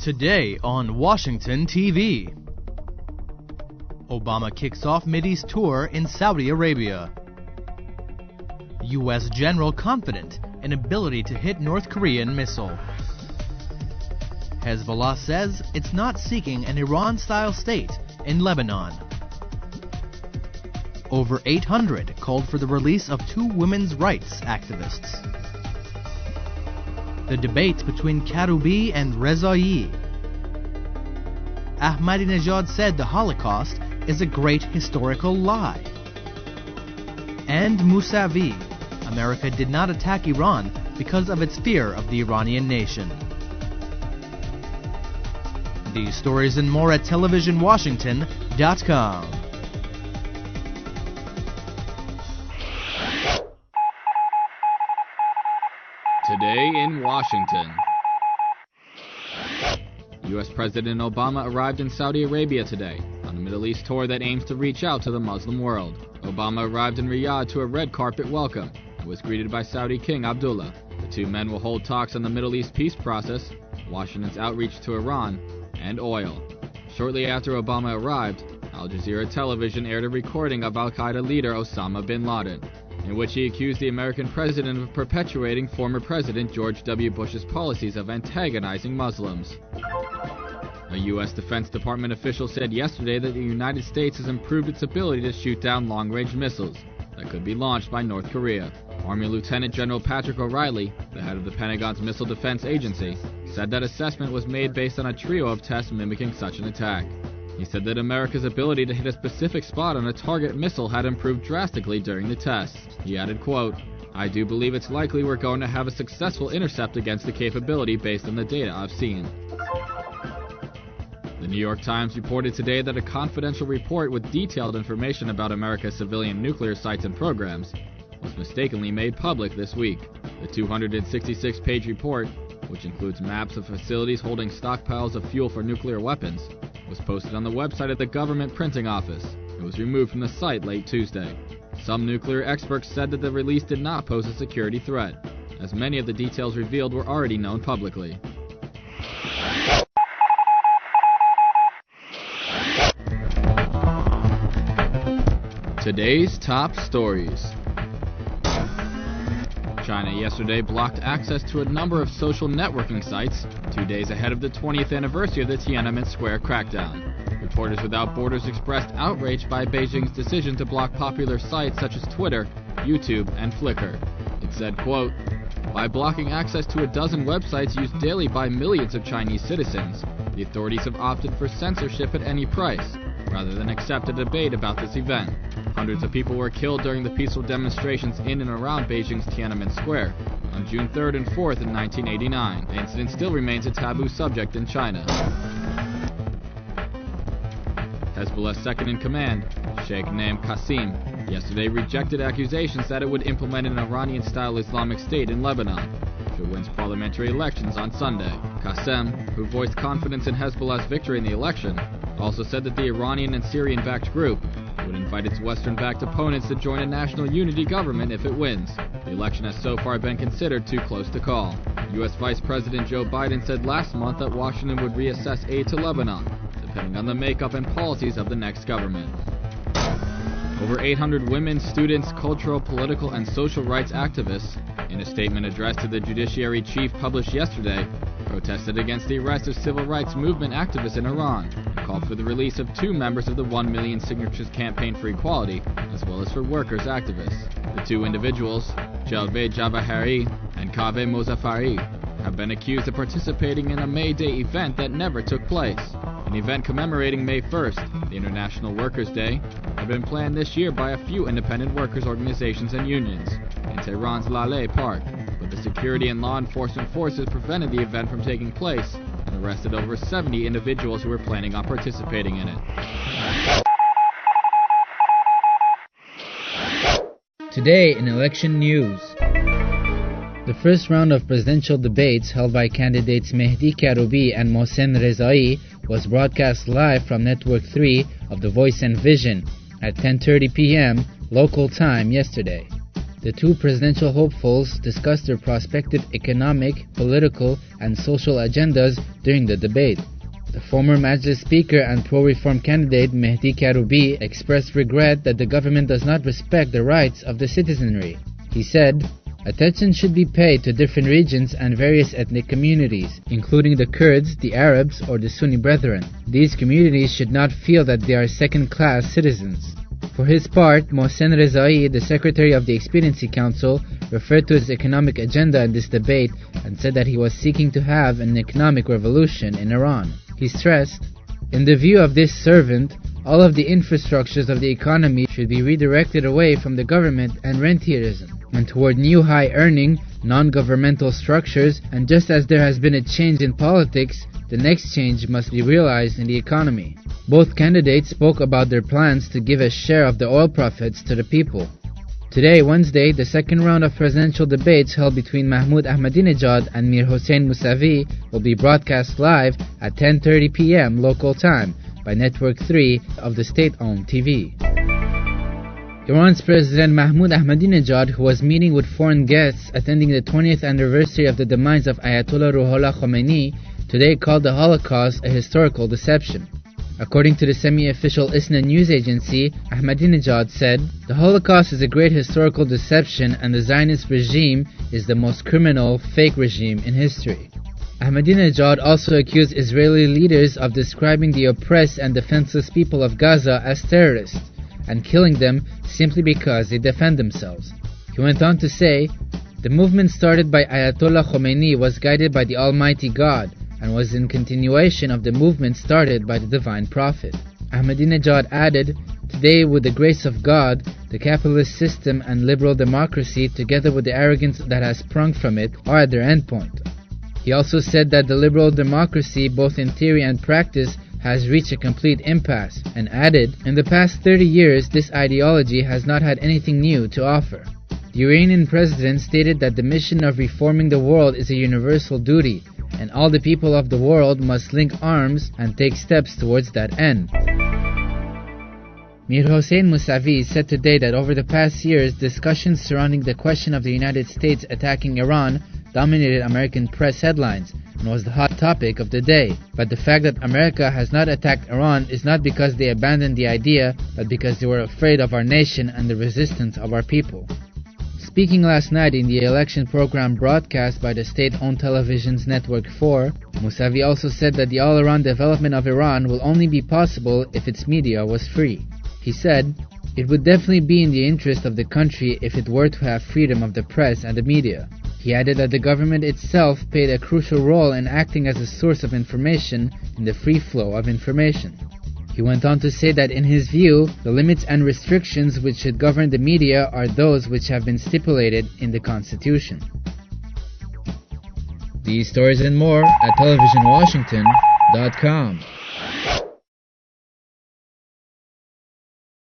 Today on Washington TV. Obama kicks off Mideast tour in Saudi Arabia. U.S. general confident in ability to hit North Korean missile. Hezbollah says it's not seeking an Iran-style state in Lebanon. Over 800 called for the release of 2 women's rights activists. The debate between Karroubi and Rezai. Ahmadinejad said the Holocaust is a great historical lie. And Mousavi. America did not attack Iran because of its fear of the Iranian nation. These stories and more at televisionwashington.com. Today in Washington. U.S. President Obama arrived in Saudi Arabia today on a Middle East tour that aims to reach out to the Muslim world. Obama arrived in Riyadh to a red carpet welcome and was greeted by Saudi King Abdullah. The two men will hold talks on the Middle East peace process, Washington's outreach to Iran, and oil. Shortly after Obama arrived, Al Jazeera television aired a recording of al-Qaeda leader Osama bin Laden, in which he accused the American president of perpetuating former President George W. Bush's policies of antagonizing Muslims. A U.S. Defense Department official said yesterday that the United States has improved its ability to shoot down long-range missiles that could be launched by North Korea. Army Lieutenant General Patrick O'Reilly, the head of the Pentagon's Missile Defense Agency, said that assessment was made based on a trio of tests mimicking such an attack. He said that America's ability to hit a specific spot on a target missile had improved drastically during the tests. He added, quote, "I do believe it's likely we're going to have a successful intercept against the capability based on the data I've seen." The New York Times reported today that a confidential report with detailed information about America's civilian nuclear sites and programs was mistakenly made public this week. The 266-page report, which includes maps of facilities holding stockpiles of fuel for nuclear weapons, was posted on the website of the government printing office. It was removed from the site late Tuesday. Some nuclear experts said that the release did not pose a security threat, as many of the details revealed were already known publicly. Today's top stories. China yesterday blocked access to a number of social networking sites 2 days ahead of the 20th anniversary of the Tiananmen Square crackdown. Reporters Without Borders expressed outrage by Beijing's decision to block popular sites such as Twitter, YouTube, and Flickr. It said, quote, "By blocking access to a dozen websites used daily by millions of Chinese citizens, the authorities have opted for censorship at any price, rather than accept a debate about this event. Hundreds of people were killed during the peaceful demonstrations in and around Beijing's Tiananmen Square on June 3rd and 4th in 1989. The incident still remains a taboo subject in China." Hezbollah's second-in-command, Sheikh Naim Qasim, yesterday rejected accusations that it would implement an Iranian-style Islamic State in Lebanon if it wins parliamentary elections on Sunday. Qasim, who voiced confidence in Hezbollah's victory in the election, also said that the Iranian and Syrian-backed group would invite its Western-backed opponents to join a national unity government if it wins. The election has so far been considered too close to call. U.S. Vice President Joe Biden said last month that Washington would reassess aid to Lebanon, depending on the makeup and policies of the next government. Over 800 women, students, cultural, political, and social rights activists, in a statement addressed to the Judiciary Chief published yesterday, protested against the arrest of civil rights movement activists in Iran and called for the release of 2 members of the 1 Million Signatures Campaign for Equality, as well as for workers' activists. The 2 individuals, Jalbeh Javahari and Kaveh Mozaffari, have been accused of participating in a May Day event that never took place. An event commemorating May 1st, the International Workers' Day, had been planned this year by a few independent workers' organizations and unions in Tehran's Laleh Park, but the security and law enforcement forces prevented the event from taking place and arrested over 70 individuals who were planning on participating in it. Today in election news. The first round of presidential debates held by candidates Mehdi Karroubi and Rezai was broadcast live from Network 3 of The Voice and Vision at 10:30 p.m. local time yesterday. The two presidential hopefuls discussed their prospective economic, political, and social agendas during the debate. The former Majlis Speaker and pro-reform candidate Mehdi Karroubi expressed regret that the government does not respect the rights of the citizenry. He said, "Attention should be paid to different regions and various ethnic communities, including the Kurds, the Arabs, or the Sunni Brethren. These communities should not feel that they are second-class citizens." For his part, Mohsen Rezai, the Secretary of the Expediency Council, referred to his economic agenda in this debate and said that he was seeking to have an economic revolution in Iran. He stressed, "In the view of this servant, all of the infrastructures of the economy should be redirected away from the government and rentierism, and toward new high-earning, non-governmental structures, and just as there has been a change in politics, the next change must be realized in the economy." Both candidates spoke about their plans to give a share of the oil profits to the people. Today, Wednesday, the second round of presidential debates held between Mahmoud Ahmadinejad and Mir Hossein Mousavi will be broadcast live at 10:30 p.m. local time by Network 3 of the state-owned TV. Iran's President Mahmoud Ahmadinejad, who was meeting with foreign guests attending the 20th anniversary of the demise of Ayatollah Ruhollah Khomeini, today called the Holocaust a historical deception. According to the semi-official ISNA news agency, Ahmadinejad said, "The Holocaust is a great historical deception and the Zionist regime is the most criminal, fake regime in history." Ahmadinejad also accused Israeli leaders of describing the oppressed and defenseless people of Gaza as terrorists and killing them simply because they defend themselves. He went on to say, "The movement started by Ayatollah Khomeini was guided by the Almighty God and was in continuation of the movement started by the Divine Prophet." Ahmadinejad added, "Today, with the grace of God, the capitalist system and liberal democracy, together with the arrogance that has sprung from it, are at their endpoint." He also said that the liberal democracy, both in theory and practice, has reached a complete impasse, and added, "In the past 30 years, this ideology has not had anything new to offer." The Iranian president stated that the mission of reforming the world is a universal duty, and all the people of the world must link arms and take steps towards that end. Mir Hossein Mousavi said today that over the past years, discussions surrounding the question of the United States attacking Iran dominated American press headlines and was the hot topic of the day. But the fact that America has not attacked Iran is not because they abandoned the idea, but because they were afraid of our nation and the resistance of our people. Speaking last night in the election program broadcast by the state-owned television's Network 4, Mousavi also said that the all-around development of Iran will only be possible if its media was free. He said, "It would definitely be in the interest of the country if it were to have freedom of the press and the media." He added that the government itself played a crucial role in acting as a source of information in the free flow of information. He went on to say that in his view, the limits and restrictions which should govern the media are those which have been stipulated in the Constitution. These stories and more at televisionwashington.com.